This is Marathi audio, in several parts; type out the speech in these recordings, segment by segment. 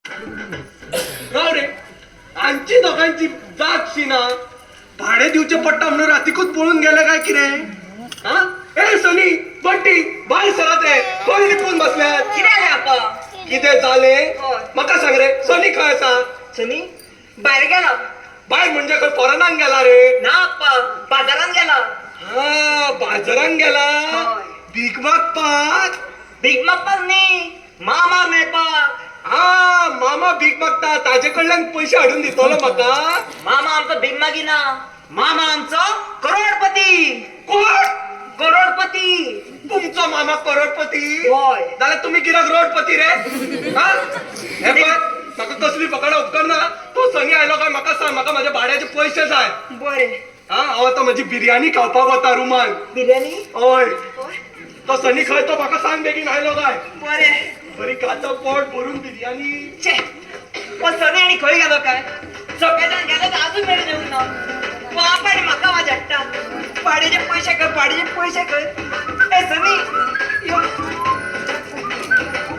राव रे आमची दोघांची जातशी ना भाडे दिवचे पट्टा म्हणून रातीकूच पळून गेले काय की रे हा ए सनी बंटी बाय सरात रे कोण लिपून बसल्यात किती आले आपा किती झाले होय. मका सांग रे सनी खय असा सनी बाहेर गेला बाय म्हणजे खय फोरनान गेला रे ना आपा बाजारात गेला हा बाजारात गेला होय. भीक मागपाक भीक मागतात नी मामा मेळपाक हा मामा भीक मागता ताजे कडल्यान पैसे हाडून दितलो म्हाका मामा आमचा भीक मागिना मामा आमचा करोडपती कोण करोडपती तुमचा मामा करोडपती होय जाल्यार तुम्ही कित्याक रोडपती रे हा हे पळय म्हाका कसली पकडा उपकार ना तो सनी आयलो काय म्हाका सांग म्हाका माझ्या भाड्याचे पैसे जाय बरे हा हांव आतां म्हजी बिर्याणी खावपाक वता रुमान बिर्याणी हय होय तो सनी खंय तो म्हाका सांग बेगीन आयलो काय बरे बरी काचा पोट भरून बिर्याणी छे पण सनी आणि खंय गेलो काय सकाळच्यान गेलो तर अजून मेळ येऊन ना बापाने म्हाका वाजट्टा पाडीचे पैसे कर पाडीचे पैसे कर ए सनी यो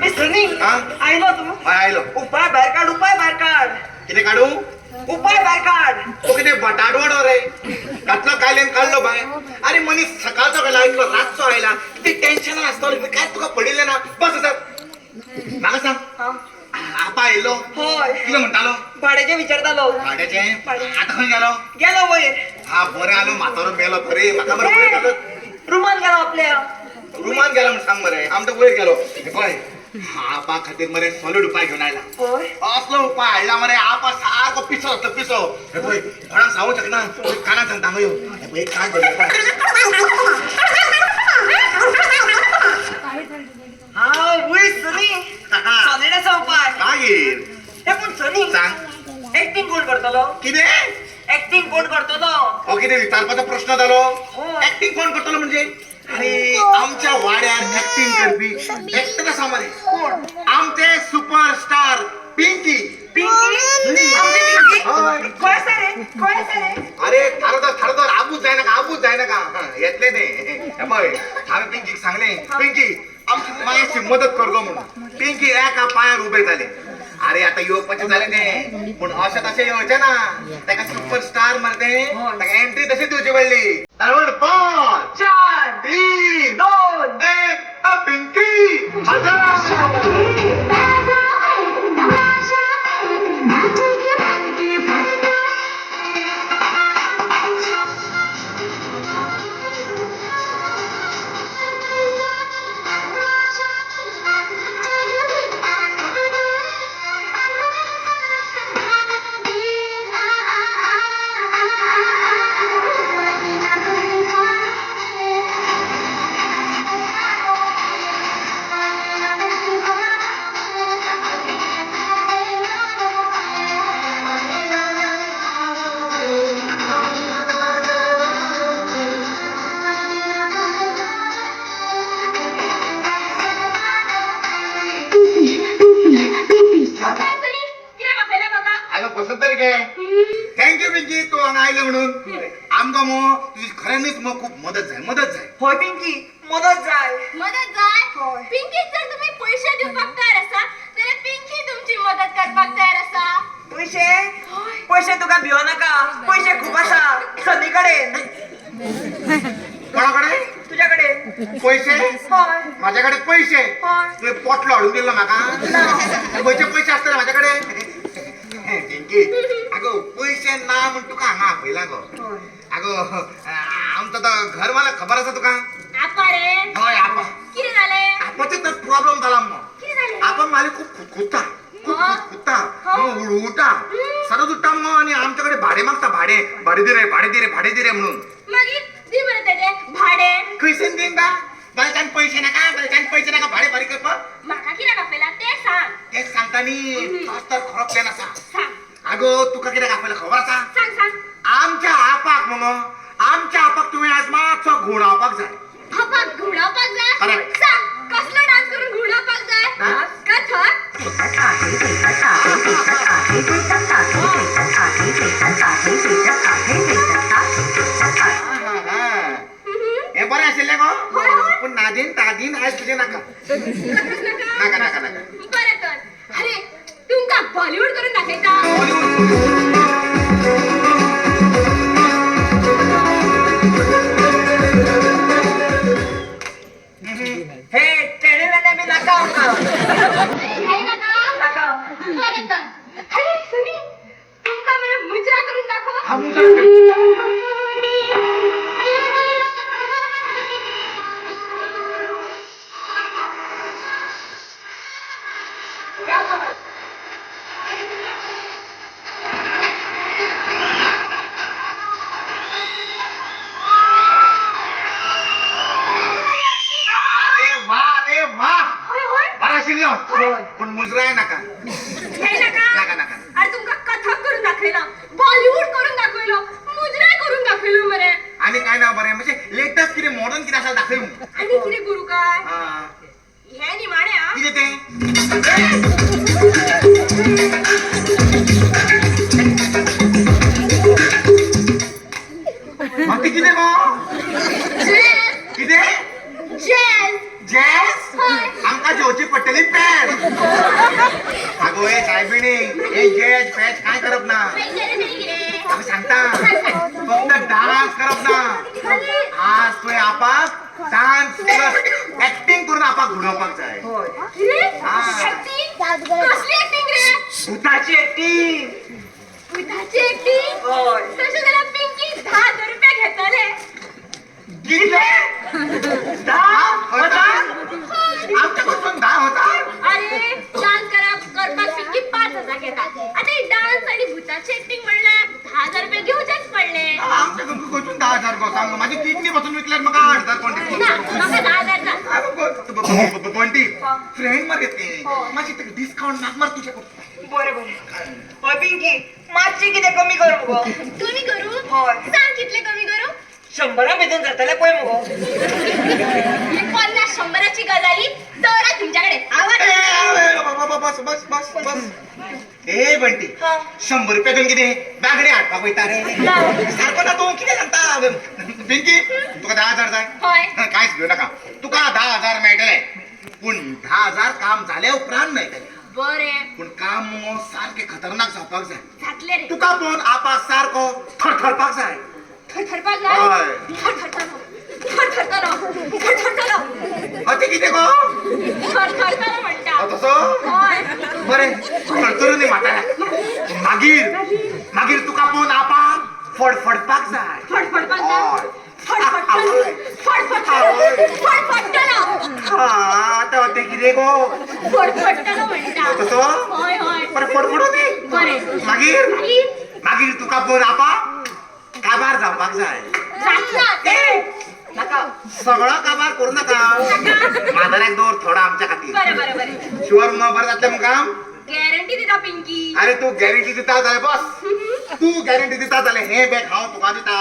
ए सनी हा? आयलो तू हय आयलो उपाय भायर काढ उपाय भायर काढ कितें काढू उपाय भायर काढ तो कितें बटाट वडो रे घातलो कायल्यान काडलो बाय अरे मनीस सकाळचो गेला आयलो रातचो आयला ते टेन्शन आसतलो काय तुका पडिल्लें ना बस सर म्हाका सांग हा आपा आयलो होय कितें म्हणटालो भाड्याचे विचारतालो भाड्याचें भाडे. आतां खंय गेलो गेलो वयर हा बरें आलो म्हातारो मेलो खरे म्हाका बरें वयर गेलो रुमान गेलो आपल्या रुमान गेलो म्हण सांग मरे आमचो वयर गेलो हे पळय आपा खातीर मरे सॉलिड उपाय घेवन आयला होय असलो उपाय हाडला मरे आपा सारको पिसो असलो पिसो हे पळय कोणाक सांगूंक शकना कानाक सांगता हांगा यो हे पळय एक कान धर हा वय सनी सनीडाचा उपाय काय घेईल हे पण सनी सांग ऍक्टिंग कोण करतलो कितें ऍक्टिंग कोण करतलो हो कितें विचारपाचो प्रश्न जालो हो. ऍक्टिंग कोण करतलो म्हणजे अरे आमच्या वाड्यार ऍक्टिंग करपी एक्टर आसा मरे कोण आमचे सुपरस्टार पिंकी पिंकी हय. कोयसा रे अरे थारोदर आबूच जायनाका हा, येतले ते हे पळय हांवें पिंकीक सांगलें पिंकी आमची मातशी मदत कर गो म्हणून पिंकी एका पांयार उबे जाले अरे आता येवपाचें जालें तें पूण अशें तशें येवचें ना ताका सुपरस्टार मरे ताका एंट्री तशी दिवची पडली तावड 5 4 3 2 1 पिंकी पसंत तरी काय थँक्यू पिंकी तू हांगा आयले म्हणून आमकां मो तुजी खऱ्यांनीच मग खूप मदत जाय होय पिंकी मदत जाय मदत जाय होय. पिंकी जर तुम्ही पैसे दिवपाक तयार आसा जाल्यार पिंकी तुमची मदत करपाक तयार आसा पैसे तुका भियो नाका पैसे खूप आसा सनी कडेन कोणाकडे तुझ्याकडे पैसे होय माझ्याकडे पैसे होय तुवें पोटलो हाडून दिलो म्हाका खंयचे पैसे आसतले माझ्याकडे पिंकी आगो पैसे ना म्हण तुका हांगा आपयला गो आगो आमचो तो घर मालक खबर आसा तुका आपा रे हय आपा कितें जालें आपाचे तर प्रॉब्लेम जाला मग कितें जालें आपण मालिक खूप खुदकुदता खुदकुदता उडटा सतत उठता मग आणि आमच्याकडे भाडे मागता भाडे दे रे म्हणून मागीर दी बरें तेजे भाडे खंयसून देईन का बायकांक पैसे नाका भाडे फारीक करपाक म्हाका कित्याक आपयला तें सांग तेच सांगता न्ही तोच तर खरो प्लॅन आसा सांग आगो तुका कित्याक आपयला खबर आसा सांग सांग आमच्या आपाक तुवें आज मातसो घुंवडावपाक जाय आपाक घुंवडावपाक जाय Correct. सांग कसलो डान्स करून घुंवडावपाक जाय Dance? कथक हे बरें आशिल्लें गो पूण नादीन आयज तुजें नाका नाका नाका बरें तर अरे तुमकां बॉलिवूड करून दाखवायचा. हे टेलीला मी नका हे नका. खरंच तर. अरे सनी, तुमका मला मुजरा करून दाखवा. अरे वा होय होय. बरा शिल्यो पण मुजरा आहे नका हे नका. नका नका अरे तुमका कथक करून दाखवलं, बॉलिवूड करून दाखवलं, मुजरा करून दाखवलं मरे. आणि काय ना बरं म्हणजे लेटेस्ट किती मॉडर्न किती असं दाखवू आणि किती गुरु काय हा. हे निमाण्या. किती ते मग ते किती गो जॅझ किती जॅझ. जॅस होय. आमका जेवची पडटली पॅड अगो हे सायबिणी हे जॅज पॅच काय करप ना पैशाने नाही गे. आम्ही सांगता फक्त डान्स करप ना आज तुझे आपाक डान्स प्लस ऍक्टिंग करून आपाक घडवपाक जाय रे हा. ऍक्टिंग कसली ऍक्टिंग रे. भूताची ऍक्टिंग. बुधाची ऍक्टिंग. होय. तसं त्याला पिंकी 10,000 रुपये घेतले. किती 10 आमच्यापासून 10 होता अरे डान्स करपाक पिंकी 5,000 घेतात. आता ही डान्स आणि भूताची ऍक्टिंग म्हणल्यार 10,000 रुपये घेऊचेच पडले. आमच्या कंकून 10,000 गो सांग माझी किडनी पासून विकल्यार मग 8,000 कोणती ना म्हाका 10,000 जा. कोणती फ्रेंड मार येते माझी डिस्काउंट मार तुझ्या बरं बरं. होय पिंकी मातशी किती कमी करू गो. कमी करू. होय. सांग कितले कमी करू. 100 भितून जातले पळय मुगो. ही 50-100ची गजाली तर तुमच्याकडे आवाज. बस बस बस बस ए बंटी हा. 100 रुपये घेऊन किती बागडे हाडपाक वयता रे सारको ना तू किती सांगता पिंकी तुका 10,000 जाय होय. कांयच घेऊ नका तुका 10,000 मेळटले पूण 10,000 काम झाल्या उपरांत मेळटले बरे पूण काम मगो सारखे खतरनाक जावपाक जाय घातले रे. तुका पण आपा सारको थरथरपाक जाय थरथरपाक होय. थरथरतलो अते किती गो थरथरतलो म्हणटा. तसो होय. बरे थरथरून न्ही म्हाताऱ्या मागीर तुका पण आपा फडफडपाक जाय फडफडपाक होय. जा. फडफडतलो. हा आता ते किती गो फडफडतलो म्हणटा. तसो होय होय. बरे फडफडू दी बरे. मागीर तुका पण आपा काबार जावपाक जाय नका. सगळा काबार करू नका म्हाताऱ्याक दवर थोडा आमच्या खातीर बरे बरे बरे. शुअर मग बरं जातलें मुका गॅरंटी दिता पिंकी. अरे तू गॅरंटी दिता जाल्यार बस तू गॅरंटी दिता जाल्यार हे बॅग हांव तुका दिता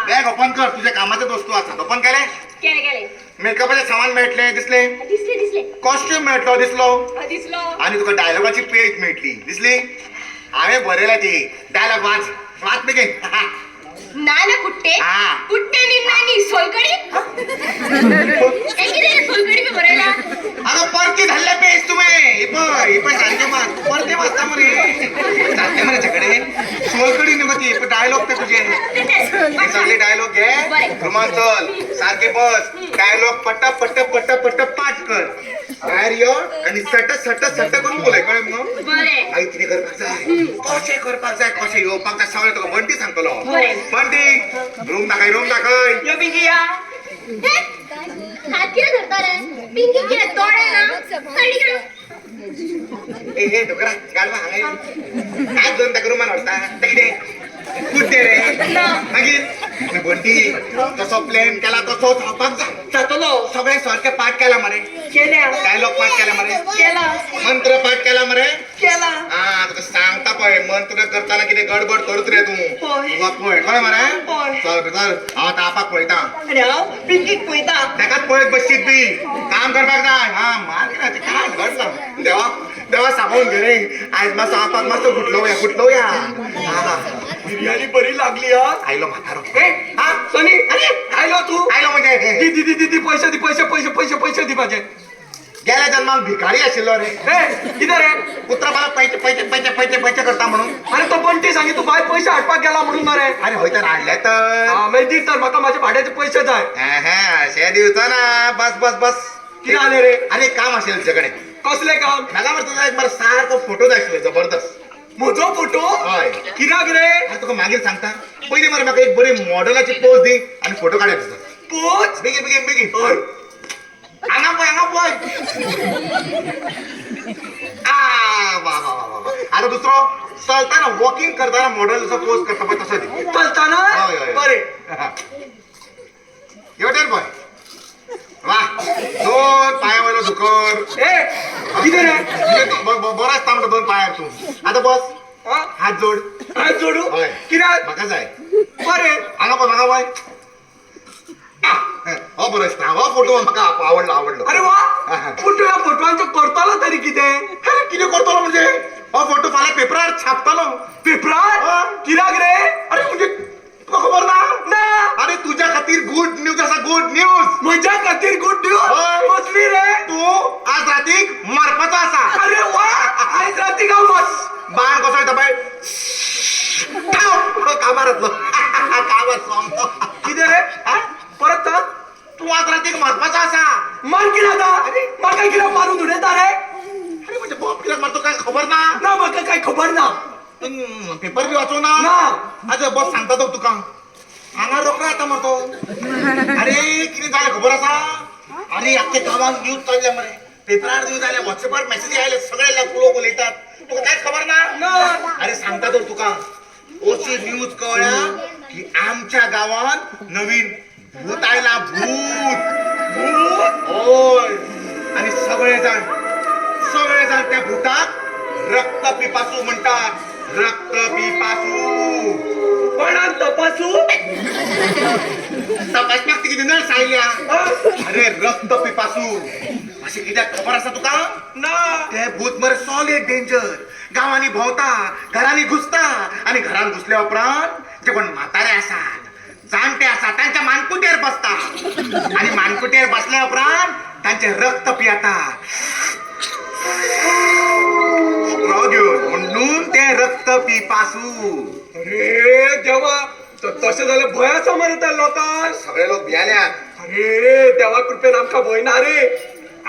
बॅग ओपन कर तुझ्या कामाचे वस्तू आसात ओपन केले केले केले. मेकअपाचे सामान मेळटले दिसले दिसले दिसले. कॉस्ट्यूम मेळटलो दिसलो दिसलो. आणि तुका डायलॉगाची पेज मेळटली दिसली हांवें बरयला ती डायलॉग वाच बेगीन नाना कुट्टे हा. कुट्टे निन्नानी सोलकडी. किती रे सोलकडी मी बरयला. अगं परती धाडल्या पेज तुम्ही ही पण सारखे मार परते वाचता मरे जाते मरे झगडे सोलकडी नको ती डायलॉग ते तुझे हे सगळे डायलॉग घे बरं. रुमान चल सारखे बस डायलॉग पट्टा पट्टा पट्टा पट्टा पाच कर बाहेर यो आणि सट सट सट करून बोलाय कळे मग बरे. आई किती करपाक जाय कशें करपाक जाय कशें येवपाक जाय सगळें तुका बंटी सांगतलो बरें. बंटी रूम दाखय यो पिंकी या. हात किती धरता रे. पिंकी किती तोडे ना. साडी घाल. ए डोकरा गाडवा हांगा काय दोन ताका रुमान हाडटा ते कितें कुठे रे मागीर बंटी तसो प्लॅन केला तसो जावपाक जातलो सगळे सारखे पाठ केला मरे केल्या. डायलॉग पाठ केला मरे केला. मंत्र पाठ केला मरे केला. हा तुका सांगता पळय मंत्र करताना कितें गडबड करत रे तू होय. तुका पळय कळ्ळें मरे होय. चल चल हांव आतां आपाक पळयता आणि हांव पिंकीक पळयता. ताकाच पळयत बसशीत बी काम करपाक जाय हा मार केला काय घडला देवा सांगून घे रे आयज मातसो आपाक मातसो गुटलो या हा बिर्याणी बरी लागली हा. आयलो म्हातारो हा सनी अरे आयलो तू आयलो म्हणजे दी पैसे दी पैसे दी माझे गेल्या जन्मात भिकारी आशिल्लो रे ए कितें रे कुत्रा मला पैसे पैसे पैसे पैसे पैसे करता म्हणून अरे तो बंटी सांगी तू बाय पैसे हाडपाक गेला म्हणून ना रे अरे होय तर हाडले तर मागीर दी तर म्हाका माझे भाड्याचे पैसे जाय अशें दिवचा ना बस बस बस कितें जालें रे अरे एक काम आशिल्लें तुजे कडेन कसलें काम म्हाका मरे तुजो एक बरो सारको फोटो जाय आशिल्लो जबरदस्त म्हजो फोटो हय कित्याक रे अरे तुका मागीर सांगता पयलीं मरे म्हाका एक बरी मॉडेलाची पोज दी आनी फोटो काडया तुजो पोच बेगीन बेगीन बेगीन हय हांगा पळय वा वा वा वा आता दुसरो चलताना वॉकिंग करताना मॉडेलचा पोज करता पळय तसो दी चलताना हय, हय. बरें येवटेर पळय वा दोन पांयावयलो दुकर ए कितें रे बरो आसता म्हणटा दोन पांयार तूं आतां बस हा? हात जोड हात जोडू हय. कित्याक म्हाका जाय बरें हांगा पळय म्हाका पळय हो बरो दिसता हो फोटो म्हाका आवडलो आवडलो अरे वा पूण तूं ह्या फोटवांचो करतलो तरी कितें हे कितें करतलो म्हणजे हो फोटो फाल्यां पेपरार छापतलो पेपरार हा. कित्याक रे अरे म्हणजे तुका खबर ना ना अरे तुझ्या खातीर गुड न्यूज आसा गुड न्यूज म्हज्या खातीर गुड न्यूज हय. कसली रे तू आज रातीक मारपाचो आसा अरे वा आयज राती गाव बस बाण कसो येता पळय कामार येतलो कामार सोमतो कितें रे हा? परत सांग तू आज रातीक मारपाचो आसा मान कितें जाता म्हाका कित्याक मारून उडयता रे अरे म्हणजे बाप कित्याक मारतो काय खबर ना ना म्हाका काय खबर ना पेपर बी वाचो ना ना आज बस सांगता तो तुका हांगा रोकडा येता मरतो अरे कितें जालें खबर आसा अरे आख्या गांवांत न्यूज चल्ल्या मरे पेपरार न्यूज आयल्या व्हॉट्सएपार मेसेजी आयले सगळे लोक उलयतात तुका कांयच खबर ना ना अरे सांगता तर तुका अशी न्यूज कळ्या की आमच्या गावात नवीन भूत आयला भूत भूत होय आणि सगळे जाण त्या भूताक रक्त पिपासू म्हणतात रक्त पिपासू कोणाक तपासू तपासपाक ती कितें नर्स आयल्या अरे रक्त पिपासू अशें कित्याक खबर आसा तुका ना ते भूत मरे सॉलिड डेंजर गावांनी भोंवता घरांनी घुसता आणि घरान घुसल्या उपरांत जे कोण म्हातारे आसात जाणटे आसात तांच्या मानकुटेर बसता आणि मानकुटेर बसल्या उपरांत तांचे रक्त पियेता उकळो घेवन म्हणून ते रक्त पिपासू अरे देवा तशें जाल्यार भंय आसा मरे त्या लोकांक सगळे लोक भियाल्यात अरे देवा कृपेन आमकां भंय ना रे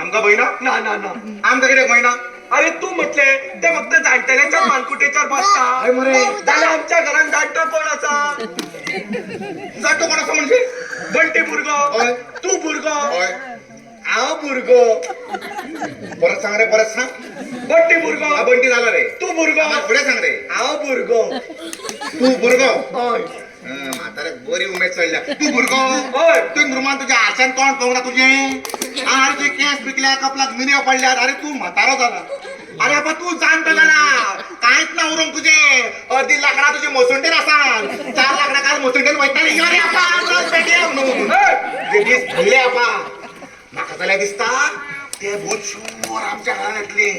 आमकां भयना ना ना ना आमकां कितें भयना अरे तू म्हटले ते फक्त जाणटेल्याच्या मानकुटेच्यार बसता हय मरे जाल्यार आमच्या घरान जाणटो कोण आसा जातो कोण असं म्हणजे बंटी भुरगो हय. तू भुरगो हय हांव भुरगो परत सांग रे परत सांग बंटी भुरगो हा बंटी झाला रे तू भुरगो आम्हाला पुढे सांग रे हांव भुरगो तू भुरगो हय म्हातारे बरी उमेद चडल्या तू भुरगो हय. तू रुमान तुझ्या आरशान तोंड पळोवना तुझे आरचे केस पिकल्या कपलाक मिरयो पडल्यात अरे तू म्हातारो जाला अरे बाबा तू जाणटो जाला कांयच ना उरूंक तुझे अर्धी लाकडां तुजी मोसुंडेर आसा 4 लाकडां काल मोसुंडेर वयताली यो रे आपा पेटया म्हणून जे दीस घडले आपा म्हाका जाल्यार दिसता ते भूत शुवर आमच्या घरान येतले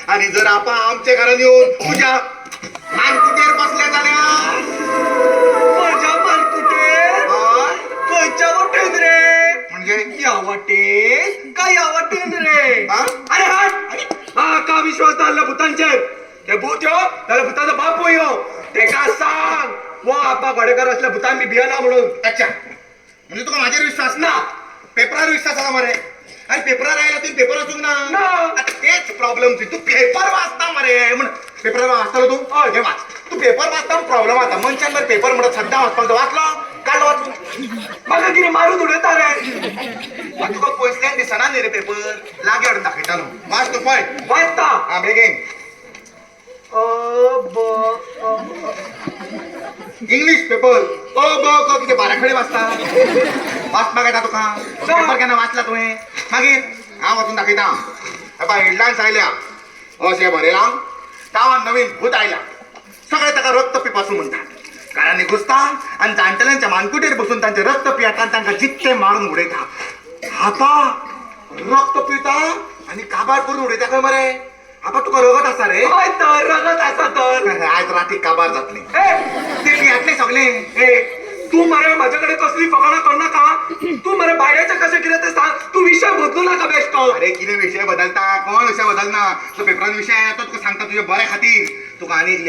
आणि जर आपा आमच्या घरान येऊन तुझ्या मानकुटेर बसले जाल्यार म्हज्या मानकुटेर हय खंयच्या वाटेन रे म्हणजे या वाटेन काय या वाटेन रे हा? अरे हट हा का विश्वास नासला भुतांचेर ते भूत यो जाल्यार भुताचो बापू यो तेका सांग वो आपा घोडेकार असल्या भुतान मी भियना म्हणून अच्छा म्हणजे तुका माझ्यावर विश्वास ना पेपरार विश्वास आला मरे अरे पेपरार आयला तुम्ही पेपर वाचूंक ना ना. आता तेच प्रॉब्लेम तू पेपर वाचता मरे म्हण पेपर वाचतालो तू हे वाच तू पेपर वाचता प्रॉब्लेम आता मनशान जर पेपर म्हणत सद्दा वाचपाक वाचलो काढलो वाचून म्हाका कितें मारून उडयता रे आता तुका पयसल्यान दिसना न्ही रे पेपर लागी हाडून दाखयतालो वाच तू पळय वाचता हा बेगीन इंग्लिश पेपर किती बाराखडी वाचता वाचपाक येता तुका पेपर केन्ना वाचला तुवें मागीर हांव वाचून दाखयता हेपा हेडलायन्स आयल्या अशें बरयलां गांवांत नवीन भूत आयला सगळे ताका रक्त पिपासून म्हणटात घरांनी घुसता आनी जाणटेल्यांच्या मानकुटेर बसून तांचे रक्त पियेता आनी तांकां जित्ते मारून उडयता आता रक्त पिता आनी काबार करून उडयता खंय मरे आपा तुका रगत आसा रे हय तर रगत आसा तर आयज राती काबार जातली ए ते पियातले सगळे ए तू मरे माझ्याकडे कसली फकाणा कर नाका तू मला भाड्याचं कसं किती ते सांग. तू विषय बदलू नका बेस्ट. अरे किती विषय बदलता कोण विषय बदलना तो पेपरात विषय आहे तो तुका सांगता तुझ्या बऱ्या खातीर तुका आणि